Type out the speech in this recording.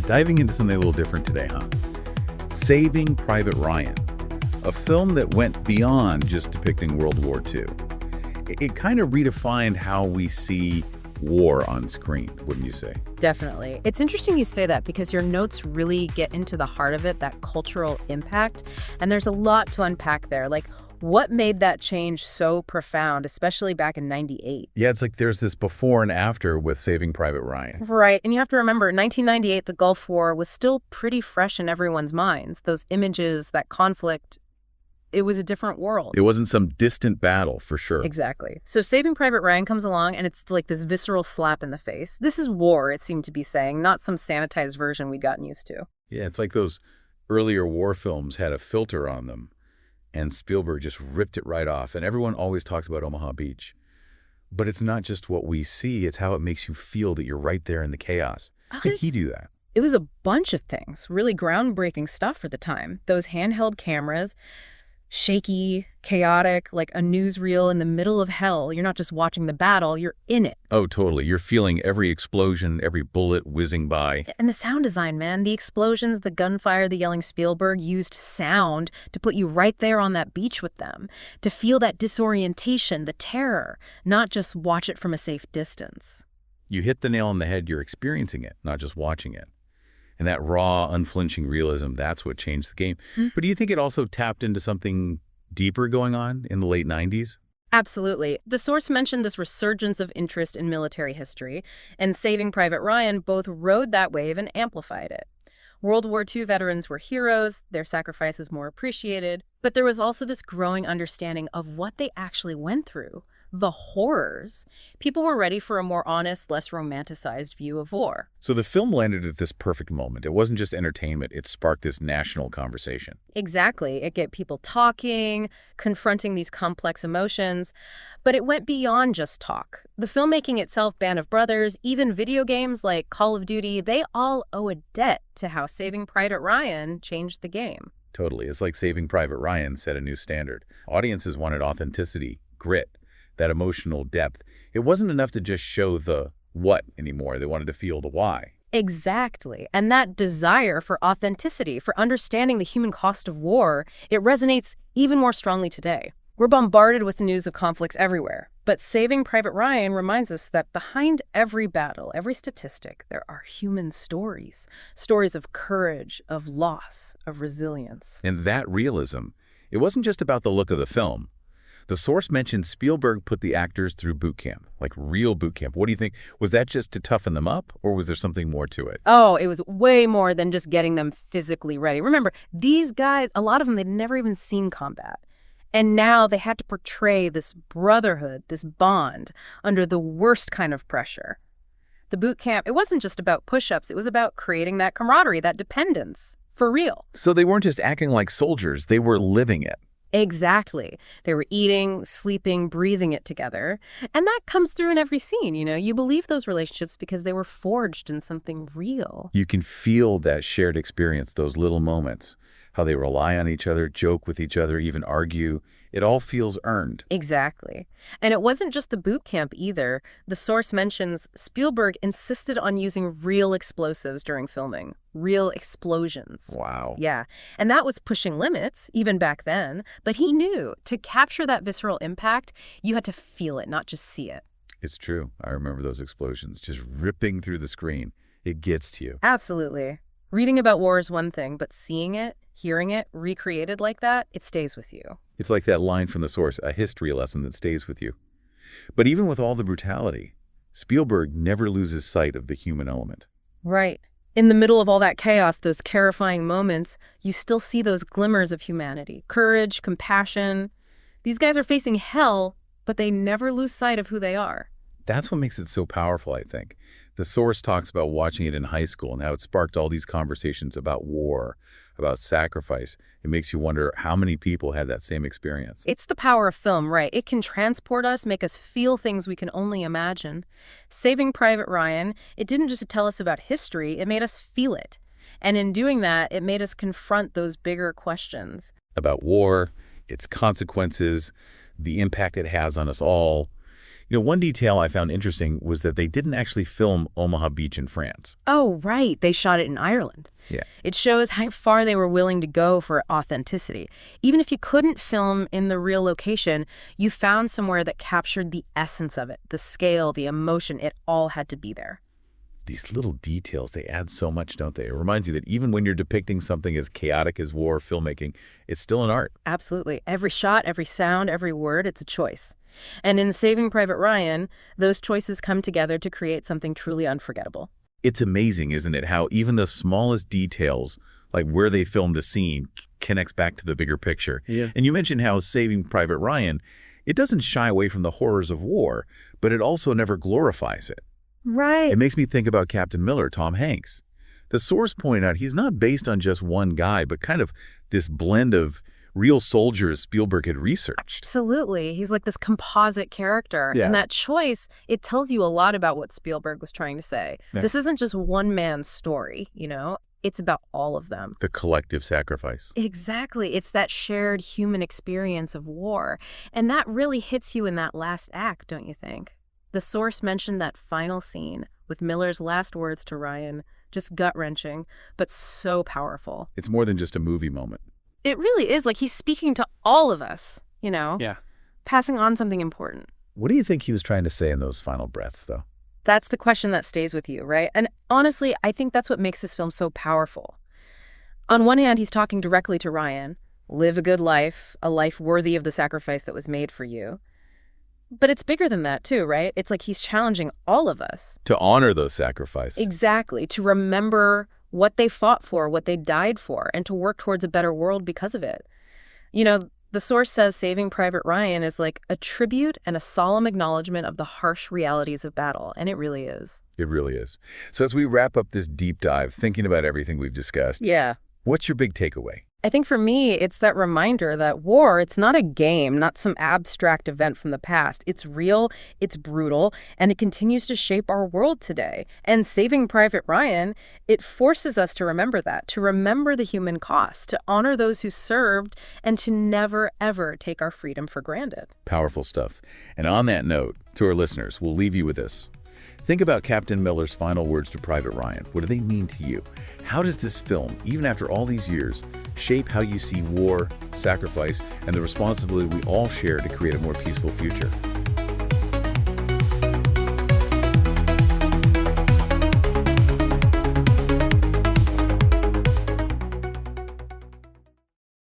right, diving into something a little different today, huh? Saving Private Ryan, a film that went beyond just depicting World War II. It kind of redefined how we see war on screen, wouldn't you say? Definitely. It's interesting you say that because your notes really get into the heart of it, that cultural impact. And there's a lot to unpack there. Like, what made that change so profound, especially back in '98? Yeah, it's like there's this before and after with Saving Private Ryan. Right. And you have to remember, 1998, the Gulf War was still pretty fresh in everyone's minds. Those images, that conflict, it was a different world. It wasn't some distant battle, for sure. Exactly. So Saving Private Ryan comes along, and it's like this visceral slap in the face. This is war, it seemed to be saying, not some sanitized version we'd gotten used to. Yeah, it's like those earlier war films had a filter on them, and Spielberg just ripped it right off. And everyone always talks about Omaha Beach. But it's not just what we see, it's how it makes you feel that you're right there in the chaos. How did he do that? It was a bunch of things, really groundbreaking stuff for the time. Those handheld cameras, shaky, chaotic, like a newsreel in the middle of hell. You're not just watching the battle, you're in it. Oh, totally. You're feeling every explosion, every bullet whizzing by. And the sound design, man, the explosions, the gunfire, the yelling. Spielberg used sound to put you right there on that beach with them, to feel that disorientation, the terror, not just watch it from a safe distance. You hit the nail on the head, you're experiencing it, not just watching it. And that raw, unflinching realism, that's what changed the game. But do you think it also tapped into something deeper going on in the late 90s? Absolutely. The source mentioned this resurgence of interest in military history, and Saving Private Ryan both rode that wave and amplified it. World War II veterans were heroes, their sacrifices more appreciated, but there was also this growing understanding of what they actually went through. The horrors. People were ready for a more honest, less romanticized view of war. So the film landed at this perfect moment. It wasn't just entertainment, it sparked this national conversation. Exactly. It get people talking, confronting these complex emotions, but it went beyond just talk. The filmmaking itself, Band of Brothers, even video games like Call of Duty, they all owe a debt to how Saving Private Ryan changed the game. Totally. It's like Saving Private Ryan set a new standard. Audiences wanted authenticity, grit, that emotional depth. It wasn't enough to just show the what anymore. They wanted to feel the why. Exactly. And that desire for authenticity, for understanding the human cost of war, it resonates even more strongly today. We're bombarded with news of conflicts everywhere. But Saving Private Ryan reminds us that behind every battle, every statistic, there are human stories. Stories of courage, of loss, of resilience. And that realism, it wasn't just about the look of the film. The source mentioned Spielberg put the actors through boot camp, like real boot camp. What do you think? Was that just to toughen them up, or was there something more to it? Oh, it was way more than just getting them physically ready. Remember, these guys, a lot of them, they'd never even seen combat. And now they had to portray this brotherhood, this bond, under the worst kind of pressure. The boot camp, it wasn't just about push-ups. It was about creating that camaraderie, that dependence, for real. So they weren't just acting like soldiers. They were living it. Exactly. They were eating, sleeping, breathing it together. And that comes through in every scene, you know. You believe those relationships because they were forged in something real. You can feel that shared experience, those little moments, how they rely on each other, joke with each other, even argue. It all feels earned. Exactly. And it wasn't just the boot camp either. The source mentions Spielberg insisted on using real explosives during filming. Real explosions. Wow. Yeah. And that was pushing limits, even back then. But he knew to capture that visceral impact, you had to feel it, not just see it. It's true. I remember those explosions just ripping through the screen. It gets to you. Absolutely. Reading about war is one thing, but seeing it, hearing it, recreated like that, it stays with you. It's like that line from the source, a history lesson that stays with you. But even with all the brutality, Spielberg never loses sight of the human element. Right. In the middle of all that chaos, those terrifying moments, you still see those glimmers of humanity. Courage, compassion. These guys are facing hell, but they never lose sight of who they are. That's what makes it so powerful, I think. The source talks about watching it in high school and how it sparked all these conversations about war, about sacrifice. It makes you wonder how many people had that same experience. It's the power of film, right? It can transport us, make us feel things we can only imagine. Saving Private Ryan, it didn't just tell us about history, it made us feel it. And in doing that, it made us confront those bigger questions. About war, its consequences, the impact it has on us all. One detail I found interesting was that they didn't actually film Omaha Beach in France. Oh, right. They shot it in Ireland. Yeah. It shows how far they were willing to go for authenticity. Even if you couldn't film in the real location, you found somewhere that captured the essence of it, the scale, the emotion. It all had to be there. These little details, they add so much, don't they? It reminds you that even when you're depicting something as chaotic as war filmmaking, it's still an art. Absolutely. Every shot, every sound, every word, it's a choice. And in Saving Private Ryan, those choices come together to create something truly unforgettable. It's amazing, isn't it, how even the smallest details, like where they filmed a scene, connects back to the bigger picture. Yeah. And you mentioned how Saving Private Ryan, it doesn't shy away from the horrors of war, but it also never glorifies it. Right. It makes me think about Captain Miller, Tom Hanks. The source pointed out he's not based on just one guy, but kind of this blend of real soldiers Spielberg had researched. Absolutely. He's like this composite character. Yeah. And that choice, it tells you a lot about what Spielberg was trying to say. Yeah. This isn't just one man's story, It's about all of them. The collective sacrifice. Exactly. It's that shared human experience of war. And that really hits you in that last act, don't you think? The source mentioned that final scene with Miller's last words to Ryan, just gut-wrenching, but so powerful. It's more than just a movie moment. It really is like he's speaking to all of us, Yeah. passing on something important. What do you think he was trying to say in those final breaths, though? That's the question that stays with you, right? And honestly, I think that's what makes this film so powerful. On one hand, he's talking directly to Ryan, live a good life, a life worthy of the sacrifice that was made for you. But it's bigger than that too, right? It's like he's challenging all of us. To honor those sacrifices. Exactly. To remember what they fought for, what they died for, and to work towards a better world because of it. The source says Saving Private Ryan is like a tribute and a solemn acknowledgement of the harsh realities of battle, and it really is. It really is. So as we wrap up this deep dive, thinking about everything we've discussed, Yeah. what's your big takeaway? I think for me, it's that reminder that war, it's not a game, not some abstract event from the past. It's real, it's brutal, and it continues to shape our world today. And Saving Private Ryan, it forces us to remember that, to remember the human cost, to honor those who served, and to never, ever take our freedom for granted. Powerful stuff. And on that note, to our listeners, we'll leave you with this. Think about Captain Miller's final words to Private Ryan. What do they mean to you? How does this film, even after all these years, shape how you see war, sacrifice, and the responsibility we all share to create a more peaceful future?